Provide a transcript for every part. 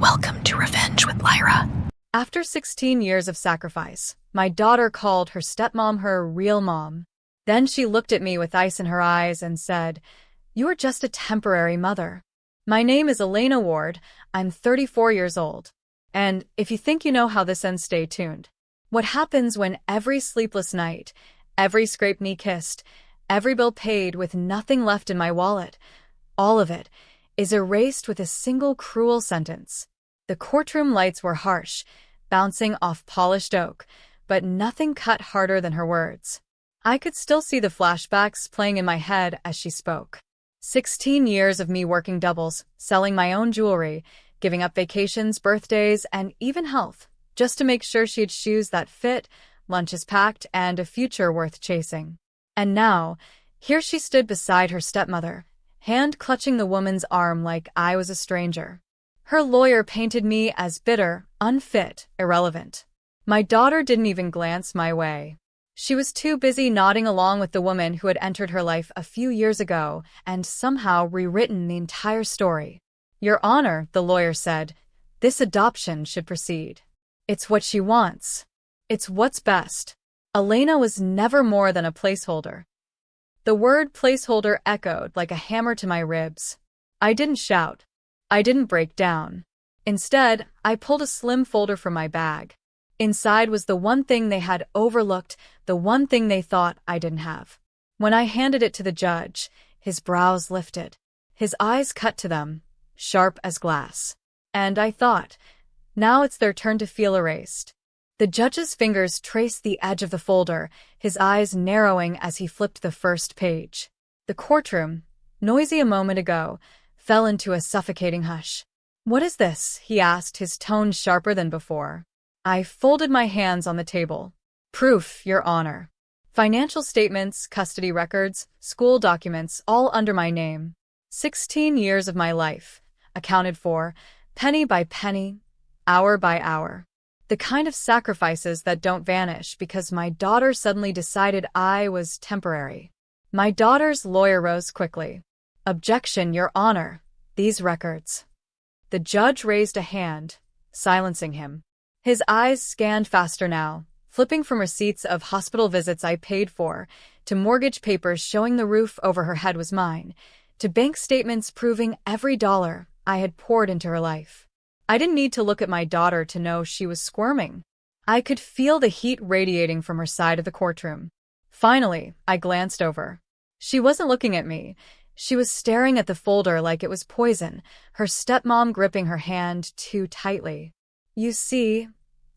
Welcome to Revenge with Lyra. After 16 years of sacrifice, my daughter called her stepmom her real mom. Then she looked at me with ice in her eyes and said, "You're just a temporary mother." My name is Elena Ward. I'm 34 years old. And if you think you know how this ends, stay tuned. What happens when every sleepless night, every scraped knee kissed, every bill paid with nothing left in my wallet, all of it, is erased with a single cruel sentence. The courtroom lights were harsh, bouncing off polished oak, but nothing cut harder than her words. I could still see the flashbacks playing in my head as she spoke. 16 years of me working doubles, selling my own jewelry, giving up vacations, birthdays, and even health, just to make sure she had shoes that fit, lunches packed, and a future worth chasing. And now, here she stood beside her stepmother, hand clutching the woman's arm like I was a stranger. Her lawyer painted me as bitter, unfit, irrelevant. My daughter didn't even glance my way. She was too busy nodding along with the woman who had entered her life a few years ago and somehow rewritten the entire story. "Your Honor," the lawyer said, "this adoption should proceed. It's what she wants. It's what's best." Elena was never more than a placeholder. The word placeholder echoed like a hammer to my ribs. I didn't shout. I didn't break down. Instead, I pulled a slim folder from my bag. Inside was the one thing they had overlooked, the one thing they thought I didn't have. When I handed it to the judge, his brows lifted. His eyes cut to them, sharp as glass. And I thought, now it's their turn to feel erased. The judge's fingers traced the edge of the folder, his eyes narrowing as he flipped the first page. The courtroom, noisy a moment ago, fell into a suffocating hush. "What is this?" he asked, his tone sharper than before. I folded my hands on the table. "Proof, Your Honor. Financial statements, custody records, school documents, all under my name. 16 years of my life, accounted for, penny by penny, hour by hour. The kind of sacrifices that don't vanish because my daughter suddenly decided I was temporary." My daughter's lawyer rose quickly. "Objection, Your Honor. These records." The judge raised a hand, silencing him. His eyes scanned faster now, flipping from receipts of hospital visits I paid for, to mortgage papers showing the roof over her head was mine, to bank statements proving every dollar I had poured into her life. I didn't need to look at my daughter to know she was squirming. I could feel the heat radiating from her side of the courtroom. Finally, I glanced over. She wasn't looking at me. She was staring at the folder like it was poison, her stepmom gripping her hand too tightly. "You see,"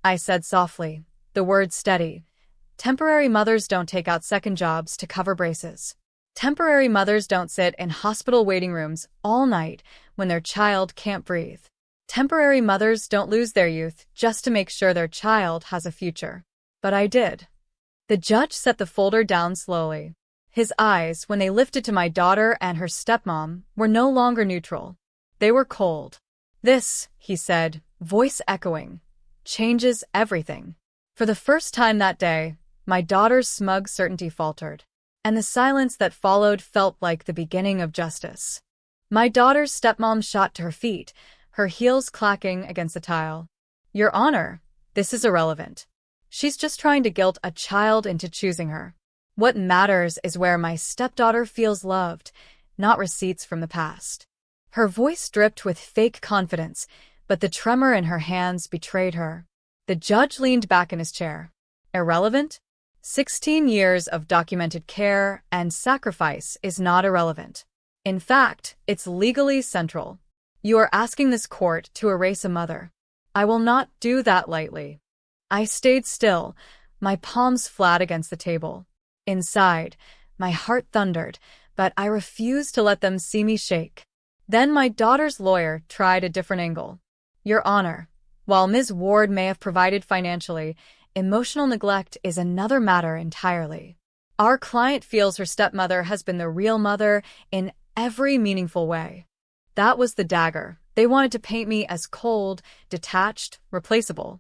I said softly, the words steady, "temporary mothers don't take out second jobs to cover braces. Temporary mothers don't sit in hospital waiting rooms all night when their child can't breathe. Temporary mothers don't lose their youth just to make sure their child has a future. But I did." The judge set the folder down slowly. His eyes, when they lifted to my daughter and her stepmom, were no longer neutral. They were cold. "This," he said, voice echoing, "changes everything." For the first time that day, my daughter's smug certainty faltered, and the silence that followed felt like the beginning of justice. My daughter's stepmom shot to her feet, her heels clacking against the tile. "Your Honor, this is irrelevant. She's just trying to guilt a child into choosing her. What matters is where my stepdaughter feels loved, not receipts from the past." Her voice dripped with fake confidence, but the tremor in her hands betrayed her. The judge leaned back in his chair. "Irrelevant? 16 years of documented care and sacrifice is not irrelevant. In fact, it's legally central. You are asking this court to erase a mother. I will not do that lightly." I stayed still, my palms flat against the table. Inside, my heart thundered, but I refused to let them see me shake. Then my daughter's lawyer tried a different angle. "Your Honor, while Ms. Ward may have provided financially, emotional neglect is another matter entirely. Our client feels her stepmother has been the real mother in every meaningful way." That was the dagger. They wanted to paint me as cold, detached, replaceable.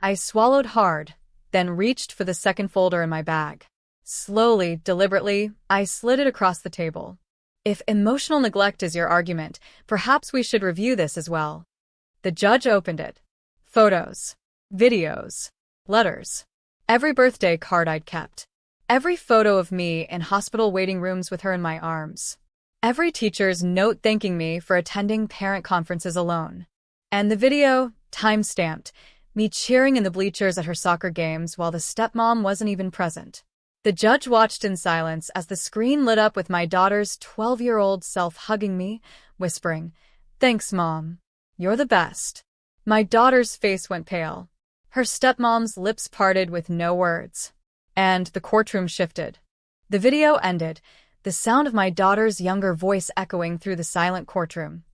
I swallowed hard, then reached for the second folder in my bag. Slowly, deliberately, I slid it across the table. "If emotional neglect is your argument, perhaps we should review this as well." The judge opened it. Photos, videos, letters. Every birthday card I'd kept. Every photo of me in hospital waiting rooms with her in my arms. Every teacher's note thanking me for attending parent conferences alone. And the video, time-stamped, me cheering in the bleachers at her soccer games while the stepmom wasn't even present. The judge watched in silence as the screen lit up with my daughter's 12-year-old self hugging me, whispering, "Thanks, Mom. You're the best." My daughter's face went pale. Her stepmom's lips parted with no words. And the courtroom shifted. The video ended, the sound of my daughter's younger voice echoing through the silent courtroom.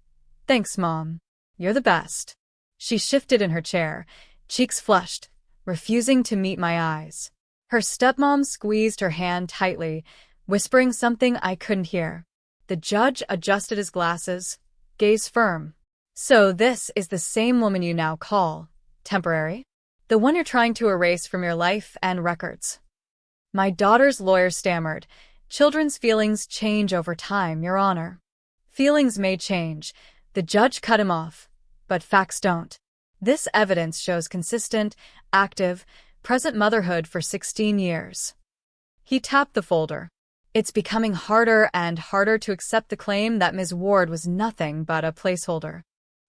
"Thanks, Mom. You're the best." She shifted in her chair, cheeks flushed, refusing to meet my eyes. Her stepmom squeezed her hand tightly, whispering something I couldn't hear. The judge adjusted his glasses, gaze firm. "So this is the same woman you now call temporary? The one you're trying to erase from your life and records?" My daughter's lawyer stammered, "Children's feelings change over time, Your Honor." "Feelings may change," the judge cut him off, "but facts don't. This evidence shows consistent, active, present motherhood for 16 years. He tapped the folder. "It's becoming harder and harder to accept the claim that Ms. Ward was nothing but a placeholder."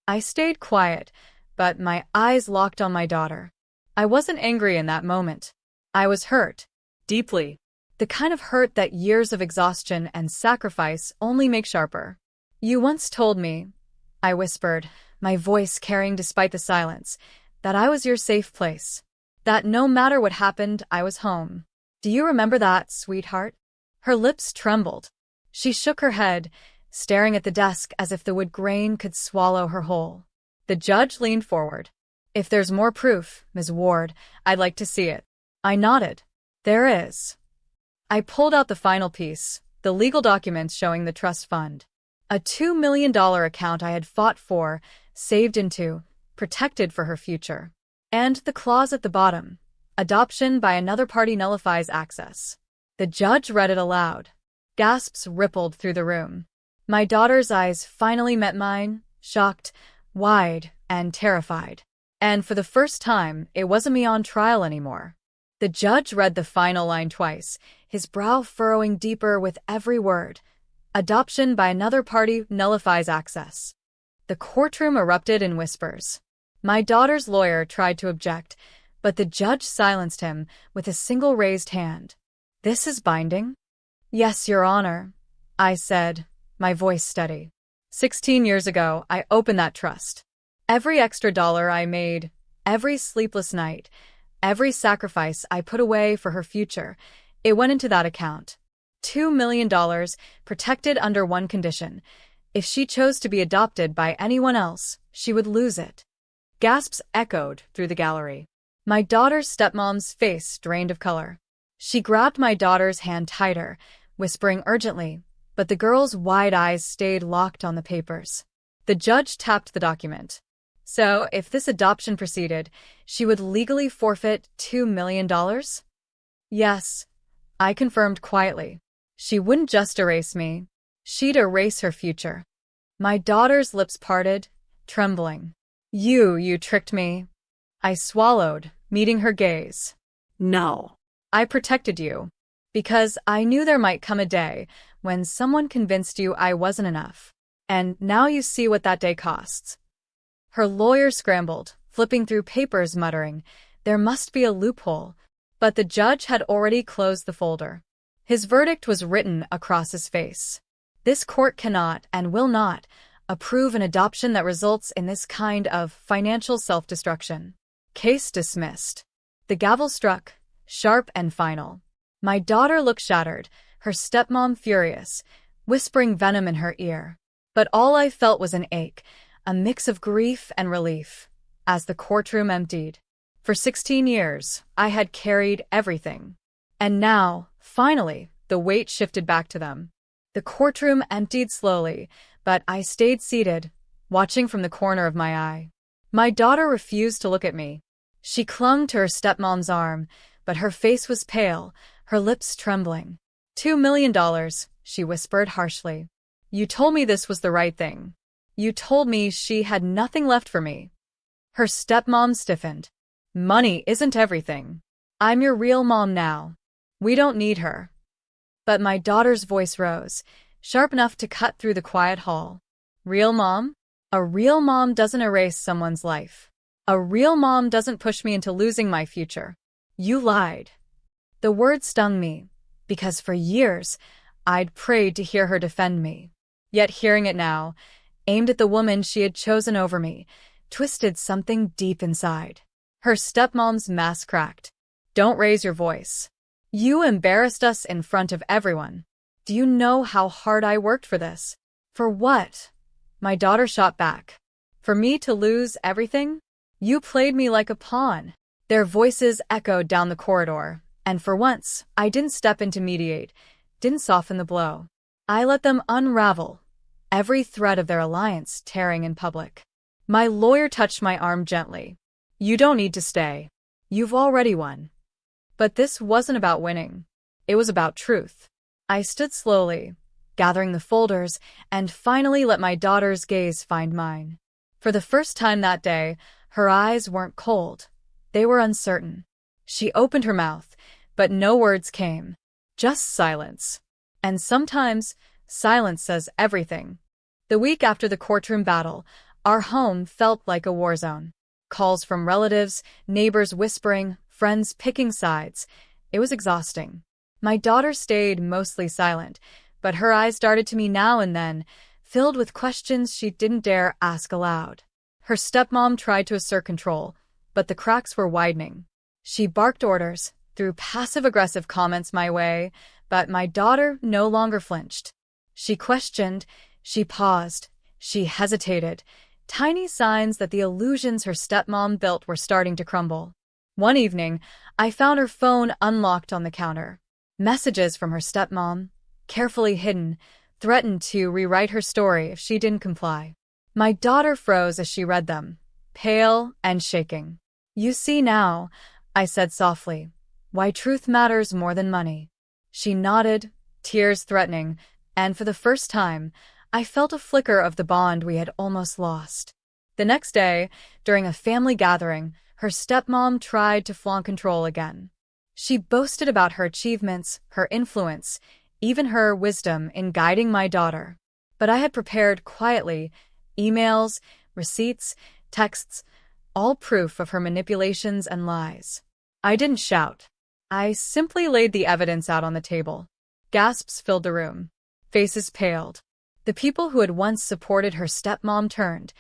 I stayed quiet, but my eyes locked on my daughter. I wasn't angry in that moment. I was hurt. Deeply. The kind of hurt that years of exhaustion and sacrifice only make sharper. "You once told me," I whispered, my voice carrying despite the silence, "that I was your safe place. That no matter what happened, I was home. Do you remember that, sweetheart?" Her lips trembled. She shook her head, staring at the desk as if the wood grain could swallow her whole. The judge leaned forward. "If there's more proof, Ms. Ward, I'd like to see it." I nodded. "There is." I pulled out the final piece, the legal documents showing the trust fund. A $2 million account I had fought for, saved into, protected for her future. And the clause at the bottom, "Adoption by another party nullifies access." The judge read it aloud. Gasps rippled through the room. My daughter's eyes finally met mine, shocked, wide, and terrified. And for the first time, it wasn't me on trial anymore. The judge read the final line twice, his brow furrowing deeper with every word. "Adoption by another party nullifies access." The courtroom erupted in whispers. My daughter's lawyer tried to object, but the judge silenced him with a single raised hand. "This is binding?" "Yes, Your Honor," I said, my voice steady. 16 years ago, I opened that trust. Every extra dollar I made, every sleepless night, every sacrifice I put away for her future, it went into that account. $2 million, protected under one condition. If she chose to be adopted by anyone else, she would lose it. Gasps echoed through the gallery. My daughter's stepmom's face drained of color. She grabbed my daughter's hand tighter, whispering urgently, but the girl's wide eyes stayed locked on the papers. The judge tapped the document. So, if this adoption proceeded, she would legally forfeit $2 million? Yes, I confirmed quietly. She wouldn't just erase me. She'd erase her future. My daughter's lips parted, trembling. You tricked me." I swallowed, meeting her gaze. "No. I protected you. Because I knew there might come a day when someone convinced you I wasn't enough. And now you see what that day costs." Her lawyer scrambled, flipping through papers muttering, "There must be a loophole." But the judge had already closed the folder. His verdict was written across his face. "This court cannot and will not approve an adoption that results in this kind of financial self-destruction." Case dismissed. The gavel struck, sharp and final. My daughter looked shattered, her stepmom furious, whispering venom in her ear. But all I felt was an ache, a mix of grief and relief, as the courtroom emptied. For 16 years, I had carried everything. And now, finally, the weight shifted back to them. The courtroom emptied slowly, but I stayed seated, watching from the corner of my eye. My daughter refused to look at me. She clung to her stepmom's arm, but her face was pale, her lips trembling. $2 million, she whispered harshly. "You told me this was the right thing. You told me she had nothing left for me. Her stepmom stiffened. Money isn't everything. I'm your real mom now. We don't need her. But my daughter's voice rose, sharp enough to cut through the quiet hall. Real mom? A real mom doesn't erase someone's life. A real mom doesn't push me into losing my future. You lied. The word stung me, because for years, I'd prayed to hear her defend me. Yet hearing it now, aimed at the woman she had chosen over me, twisted something deep inside. Her stepmom's mask cracked. Don't raise your voice. You embarrassed us in front of everyone. Do you know how hard I worked for this? For what? My daughter shot back. For me to lose everything? You played me like a pawn. Their voices echoed down the corridor, and for once, I didn't step in to mediate, didn't soften the blow. I let them unravel, every thread of their alliance tearing in public. My lawyer touched my arm gently. You don't need to stay. You've already won. But this wasn't about winning. It was about truth. I stood slowly, gathering the folders, and finally let my daughter's gaze find mine. For the first time that day, her eyes weren't cold. They were uncertain. She opened her mouth, but no words came. Just silence. And sometimes, silence says everything. The week after the courtroom battle, our home felt like a war zone. Calls from relatives, neighbors whispering, friends picking sides. It was exhausting. My daughter stayed mostly silent, but her eyes darted to me now and then, filled with questions she didn't dare ask aloud. Her stepmom tried to assert control, but the cracks were widening. She barked orders, threw passive-aggressive comments my way, but my daughter no longer flinched. She questioned, she paused, she hesitated, tiny signs that the illusions her stepmom built were starting to crumble. One evening, I found her phone unlocked on the counter. Messages from her stepmom, carefully hidden, threatened to rewrite her story if she didn't comply. My daughter froze as she read them, pale and shaking. You see now, I said softly, why truth matters more than money. She nodded, tears threatening, and for the first time, I felt a flicker of the bond we had almost lost. The next day, during a family gathering, her stepmom tried to flaunt control again. She boasted about her achievements, her influence, even her wisdom in guiding my daughter. But I had prepared quietly, emails, receipts, texts, all proof of her manipulations and lies. I didn't shout. I simply laid the evidence out on the table. Gasps filled the room. Faces paled. The people who had once supported her stepmom turned,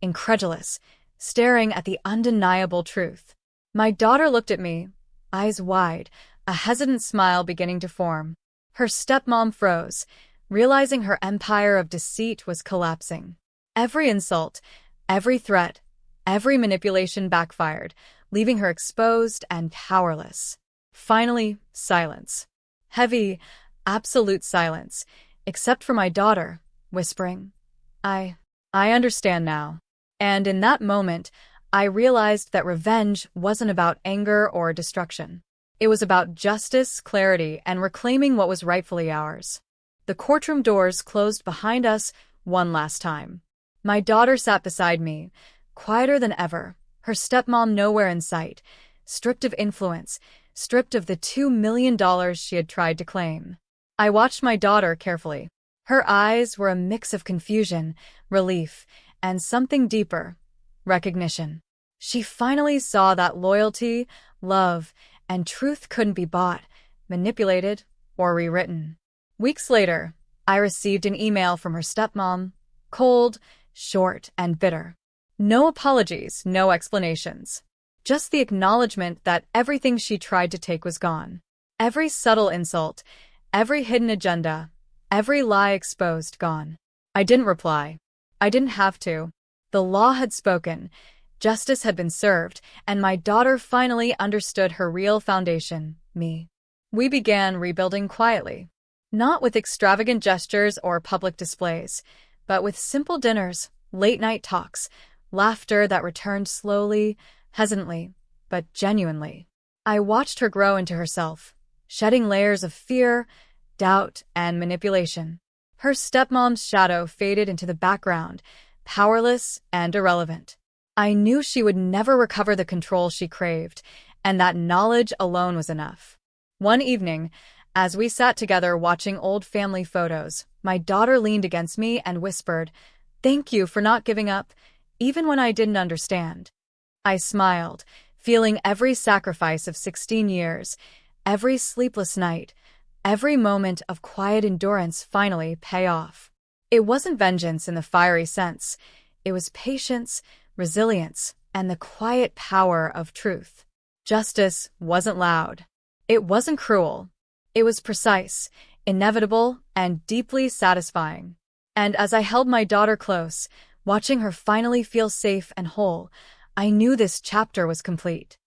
incredulous, staring at the undeniable truth. My daughter looked at me, eyes wide, a hesitant smile beginning to form. Her stepmom froze, realizing her empire of deceit was collapsing. Every insult, every threat, every manipulation backfired, leaving her exposed and powerless. Finally, silence. Heavy, absolute silence, except for my daughter, whispering, I understand now. And in that moment, I realized that revenge wasn't about anger or destruction. It was about justice, clarity, and reclaiming what was rightfully ours. The courtroom doors closed behind us one last time. My daughter sat beside me, quieter than ever, her stepmom nowhere in sight, stripped of influence, stripped of the $2 million she had tried to claim. I watched my daughter carefully. Her eyes were a mix of confusion, relief, and something deeper, recognition. She finally saw that loyalty, love, and truth couldn't be bought, manipulated, or rewritten. Weeks later, I received an email from her stepmom, cold, short, and bitter. No apologies, no explanations. Just the acknowledgement that everything she tried to take was gone. Every subtle insult, every hidden agenda, every lie exposed, gone. I didn't reply. I didn't have to. The law had spoken, justice had been served, and my daughter finally understood her real foundation, me. We began rebuilding quietly. Not with extravagant gestures or public displays, but with simple dinners, late-night talks, laughter that returned slowly, hesitantly, but genuinely. I watched her grow into herself, shedding layers of fear, doubt, and manipulation. Her stepmom's shadow faded into the background, powerless and irrelevant. I knew she would never recover the control she craved, and that knowledge alone was enough. One evening, as we sat together watching old family photos, my daughter leaned against me and whispered, "Thank you for not giving up, even when I didn't understand." I smiled, feeling every sacrifice of 16 years, every sleepless night, every moment of quiet endurance finally pay off. It wasn't vengeance in the fiery sense. It was patience, resilience, and the quiet power of truth. Justice wasn't loud. It wasn't cruel. It was precise, inevitable, and deeply satisfying. And as I held my daughter close, watching her finally feel safe and whole, I knew this chapter was complete.